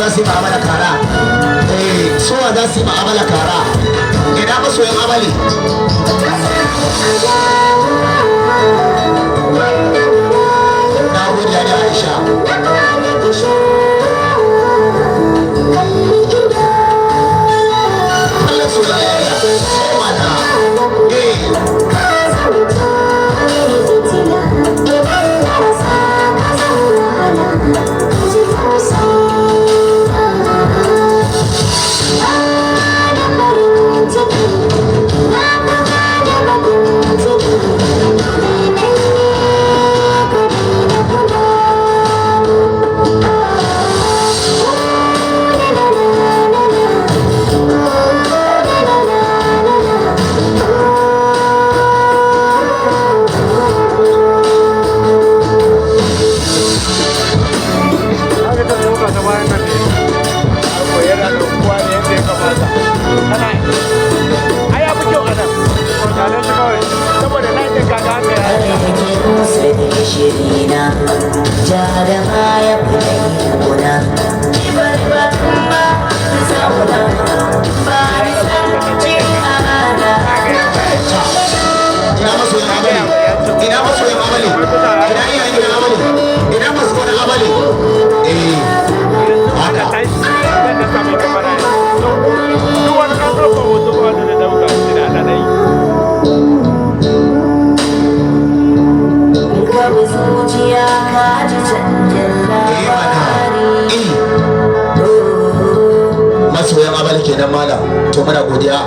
za su yi ma'amala kara suwa za su yi ma'amala kara ina masoyan amali na gode ya Aisha Allah soyayya mana shirina jarama ya fi kuna kibar ba zauna ba ni sanci amana ina masoyan amali ina masoyan amali ina iyayen gidan amali ina masoyan amali haka duk wani kan ɗauka hoto ba da dauka shi da ana yi zuciya ka ji canjin labari masoyan amali kenan malam to muna godiya